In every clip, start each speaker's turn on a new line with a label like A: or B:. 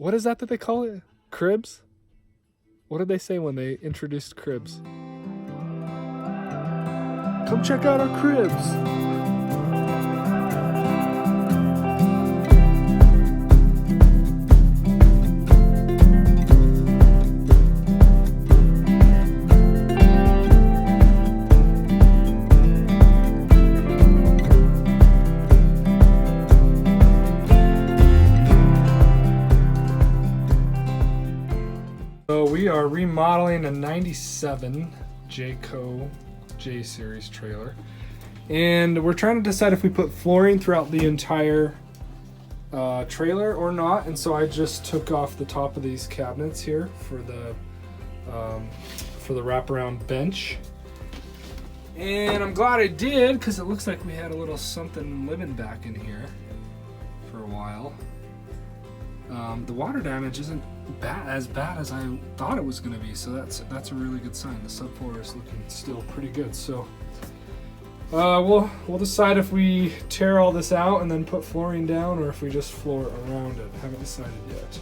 A: what is that they call it? Cribs? What did they say when they introduced cribs? Come check out our cribs. So we are remodeling a 97 Jayco J Series trailer. And we're trying to decide if we put flooring throughout the entire trailer or not. And so I just took off the top of these cabinets here for the wraparound bench. And I'm glad I did, because it looks like we had a little something living back in here for a while. The water damage isn't as bad as I thought it was going to be, so that's a really good sign. The subfloor is looking still pretty good. So we'll decide if we tear all this out and then put flooring down, or if we just floor around it. Haven't decided yet.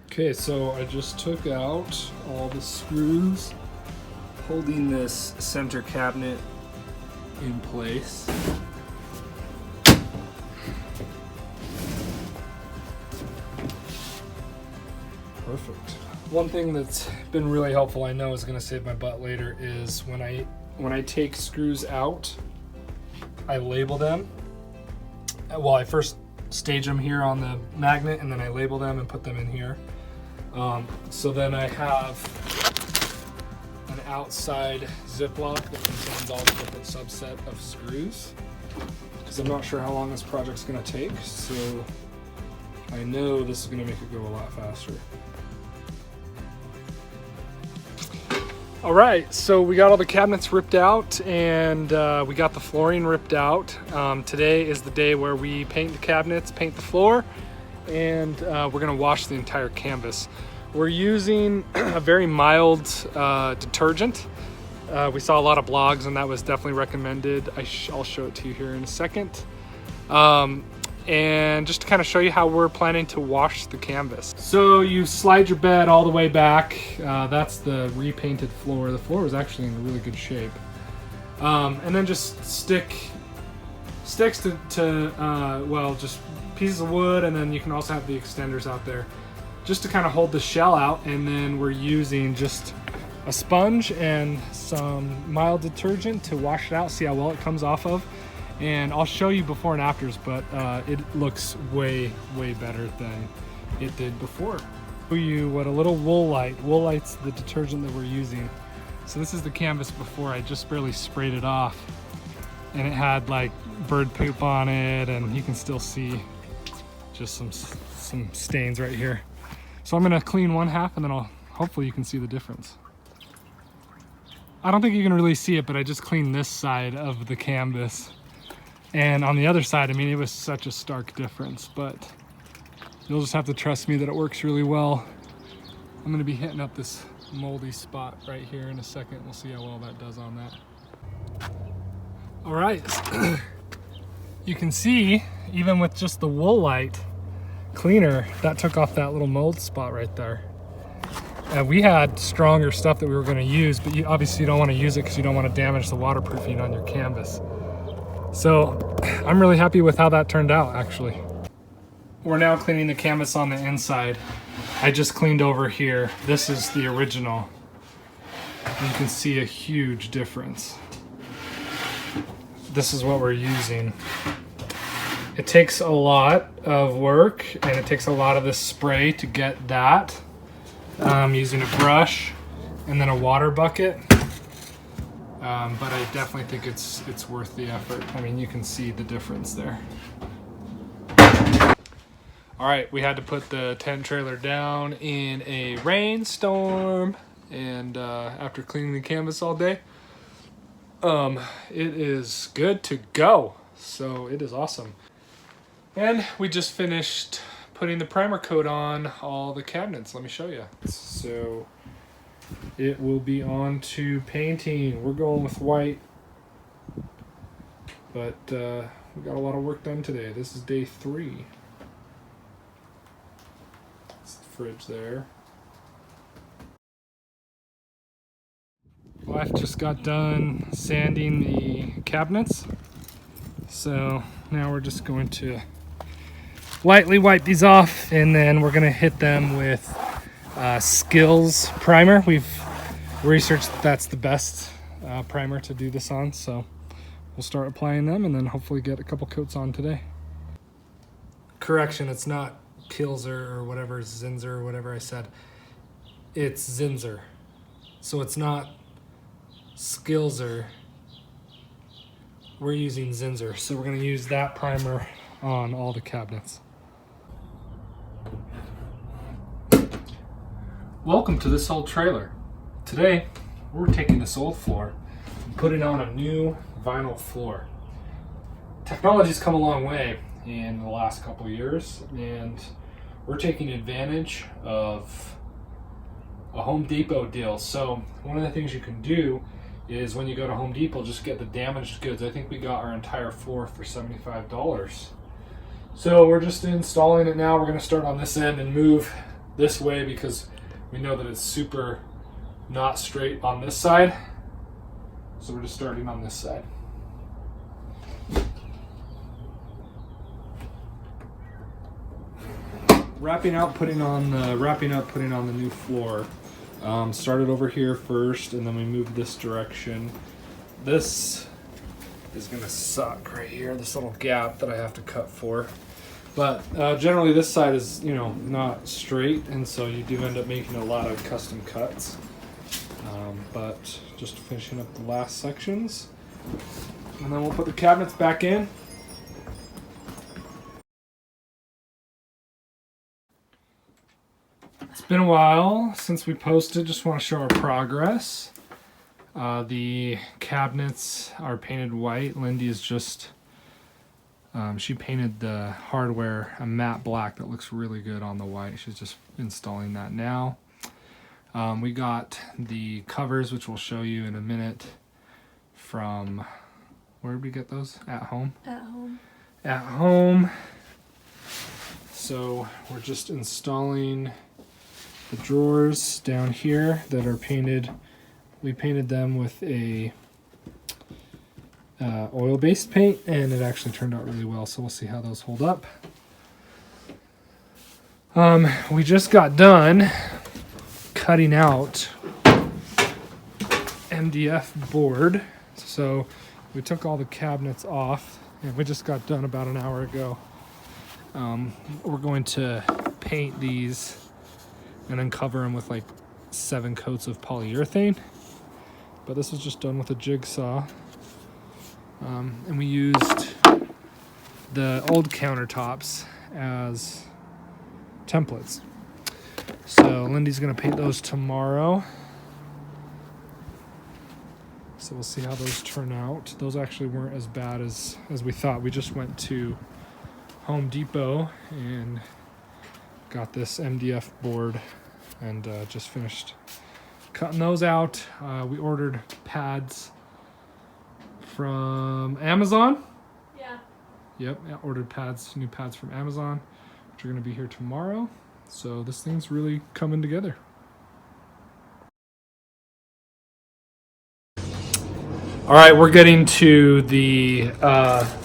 A: Okay, so I just took out all the screws holding this center cabinet in place. Perfect. One thing that's been really helpful, I know is going to save my butt later, is when I take screws out, I label them. Well, I first stage them here on the magnet, and then I label them and put them in here. So then I have an outside Ziploc that contains all the different subset of screws, because I'm not sure how long this project's going to take, so I know this is going to make it go a lot faster. All right, so we got all the cabinets ripped out, and we got the flooring ripped out. Today is the day where we paint the cabinets, paint the floor, and we're gonna wash the entire canvas. We're using a very mild detergent. We saw a lot of blogs, and that was definitely recommended. I'll show it to you here in a second. And just to kind of show you how we're planning to wash the canvas. So you slide your bed all the way back. That's the repainted floor. The floor is actually in really good shape. And then just sticks to well, just pieces of wood, and then you can also have the extenders out there just to kind of hold the shell out. And then we're using just a sponge and some mild detergent to wash it out, see how well it comes off of. And I'll show you before and afters, but it looks way better than it did before. Show you what a little Woolite's the detergent that we're using. So this is the canvas before. I just barely sprayed it off, and it had like bird poop on it, and you can still see just some stains right here. So I'm gonna clean one half, and then hopefully you can see the difference. I don't think you can really see it, but I just cleaned this side of the canvas. And on the other side, I mean, it was such a stark difference, but you'll just have to trust me that it works really well. I'm gonna be hitting up this moldy spot right here in a second. We'll see how well that does on that. All right, you can see, even with just the Woolite cleaner, that took off that little mold spot right there. And we had stronger stuff that we were gonna use, but obviously you don't wanna use it because you don't wanna damage the waterproofing on your canvas. So I'm really happy with how that turned out, actually. We're now cleaning the canvas on the inside. I just cleaned over here. This is the original. You can see a huge difference. This is what we're using. It takes a lot of work, and it takes a lot of this spray to get that. Using a brush and then a water bucket. But I definitely think it's worth the effort. I mean, you can see the difference there. All right, we had to put the tent trailer down in a rainstorm, and after cleaning the canvas all day, it is good to go. So it is awesome. And we just finished putting the primer coat on all the cabinets. Let me show you. So it will be on to painting. We're going with white, but we got a lot of work done today. This is day 3. fridge there. Wife just got done sanding the cabinets, so now we're just going to lightly wipe these off, and then we're going to hit them with Skills primer. We've researched that's the best primer to do this on, so we'll start applying them and then hopefully get a couple coats on today. Correction, it's not Kilzer or whatever, Zinzer or whatever I said. It's Zinzer. So it's not Skilzer. We're using Zinzer. So we're going to use that primer on all the cabinets. Welcome to this old trailer. Today, we're taking this old floor and putting on a new vinyl floor. Technology's come a long way in the last couple of years, and we're taking advantage of a Home Depot deal. So one of the things you can do is when you go to Home Depot, just get the damaged goods. I think we got our entire floor for $75. So we're just installing it now. We're going to start on this end and move this way because we know that it's super not straight on this side. So we're just starting on this side. Wrapping up, putting on the new floor. Started over here first, and then we moved this direction. This is gonna suck right here, this little gap that I have to cut for. But generally this side is, not straight, and so you do end up making a lot of custom cuts. But just finishing up the last sections, and then we'll put the cabinets back in. It's been a while since we posted. Just want to show our progress. The cabinets are painted white. Lindy is just she painted the hardware a matte black that looks really good on the white. She's just installing that now. We got the covers, which we'll show you in a minute, from, where did we get those? At Home?
B: At Home.
A: At Home. So we're just installing the drawers down here that are painted. We painted them with a oil-based paint, and it actually turned out really well, so we'll see how those hold up. We just got done cutting out MDF board, so we took all the cabinets off, and we just got done about an hour ago. We're going to paint these and then cover them with like 7 coats of polyurethane, but this was just done with a jigsaw. And we used the old countertops as templates. So Lindy's gonna paint those tomorrow. So we'll see how those turn out. Those actually weren't as bad as we thought. We just went to Home Depot and got this MDF board and just finished cutting those out. We ordered pads from Amazon.
B: Yeah.
A: Yep, I ordered new pads from Amazon, which are going to be here tomorrow. So this thing's really coming together. All right, we're getting to the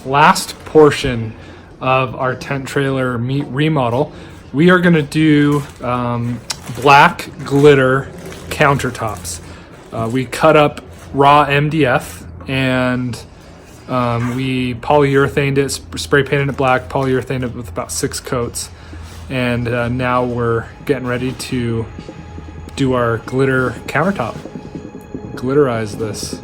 A: last portion of our tent trailer remodel. We are going to do black glitter countertops. We cut up raw MDF and we polyurethaned it, spray painted it black, polyurethaned it with about 6 coats, and now we're getting ready to do our glitter countertop. Glitterize this.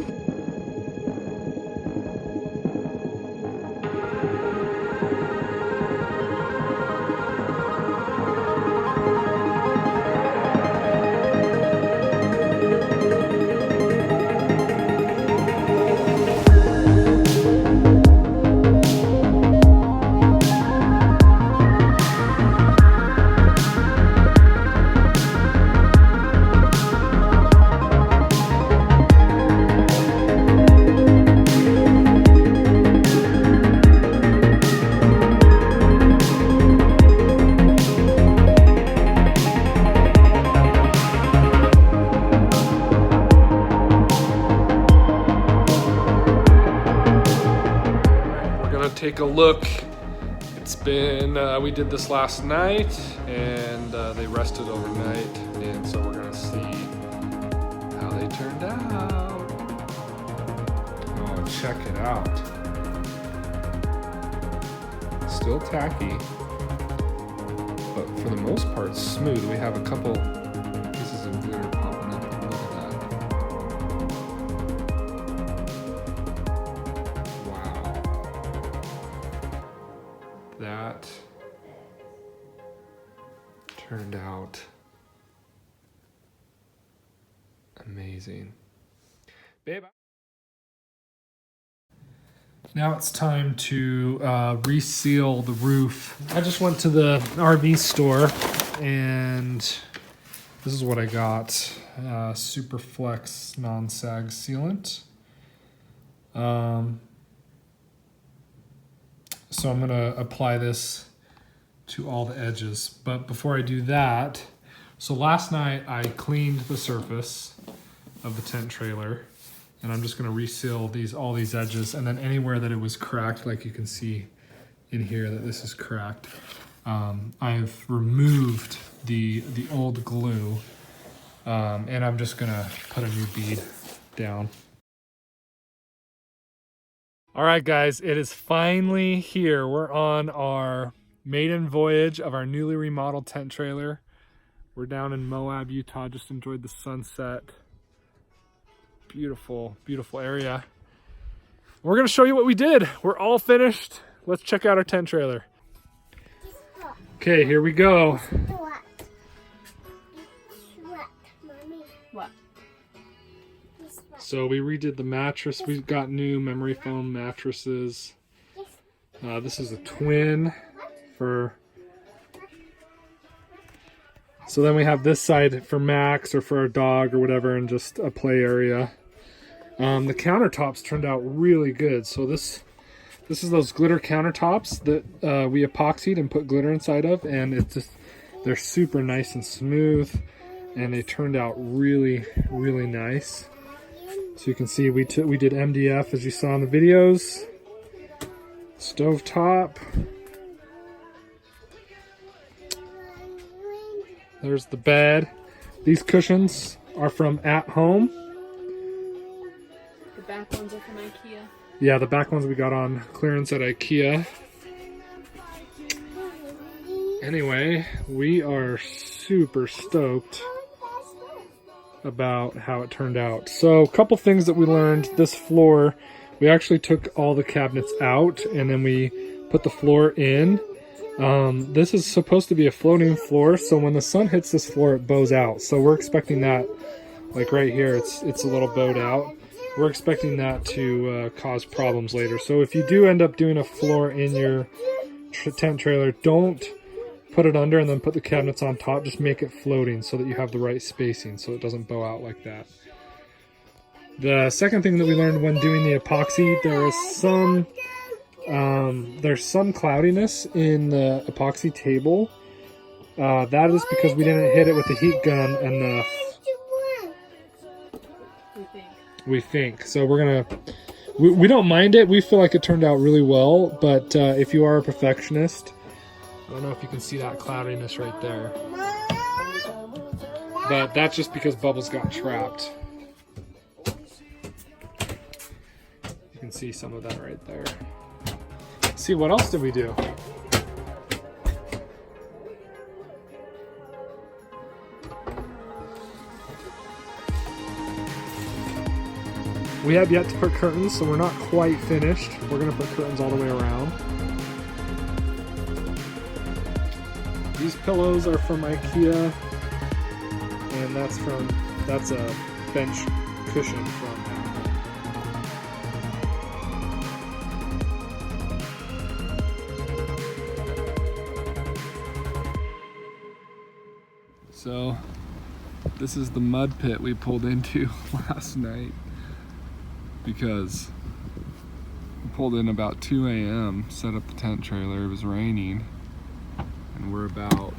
A: a look. It's been, we did this last night, and they rested overnight, and so we're gonna see how they turned out. Oh, check it out. Still tacky, but for the most part smooth. We have a couple pieces of glitter popping up. Look at that. Wow. That turned out amazing. Babe. Now it's time to reseal the roof. I just went to the RV store and this is what I got. Super Flex non-sag sealant. So I'm gonna apply this to all the edges. But before I do that, so last night I cleaned the surface of the tent trailer. And I'm just gonna reseal all these edges, and then anywhere that it was cracked, like you can see in here that this is cracked, I've removed the old glue, and I'm just gonna put a new bead down. All right, guys, it is finally here. We're on our maiden voyage of our newly remodeled tent trailer. We're down in Moab, Utah. Just enjoyed the sunset. Beautiful, beautiful area. We're gonna show you what we did. We're all finished. Let's check out our tent trailer. Okay, here we go.
B: What?
A: So we redid the mattress. We've got new memory foam mattresses. This is a twin for... So then we have this side for Max or for our dog or whatever, and just a play area. The countertops turned out really good. So this is those glitter countertops that we epoxied and put glitter inside of, and it's just, they're super nice and smooth, and they turned out really, really nice. So you can see we did MDF as you saw in the videos. Stovetop. There's the bed. These cushions are from At Home.
B: The back ones are from IKEA.
A: Yeah, the back ones we got on clearance at IKEA. Anyway, we are super stoked about how it turned out. So a couple things that we learned. This floor, we actually took all the cabinets out and then we put the floor in. This is supposed to be a floating floor, so when the sun hits this floor, it bows out. So we're expecting that, like right here, it's a little bowed out. We're expecting that to cause problems later. So if you do end up doing a floor in your tent trailer, don't put it under and then put the cabinets on top. Just make it floating so that you have the right spacing so it doesn't bow out like that. The second thing that we learned when doing the epoxy, there's some cloudiness in the epoxy table. That is because we didn't hit it with the heat gun enough. We think. So we're gonna, we don't mind it. We feel like it turned out really well, but if you are a perfectionist, I don't know if you can see that cloudiness right there. But that's just because bubbles got trapped. You can see some of that right there. Let's see, what else did we do? We have yet to put curtains, so we're not quite finished. We're gonna put curtains all the way around. These pillows are from IKEA, and that's a bench cushion from Apple. So, this is the mud pit we pulled into last night. Because we pulled in about 2 a.m., set up the tent trailer, it was raining, and we're about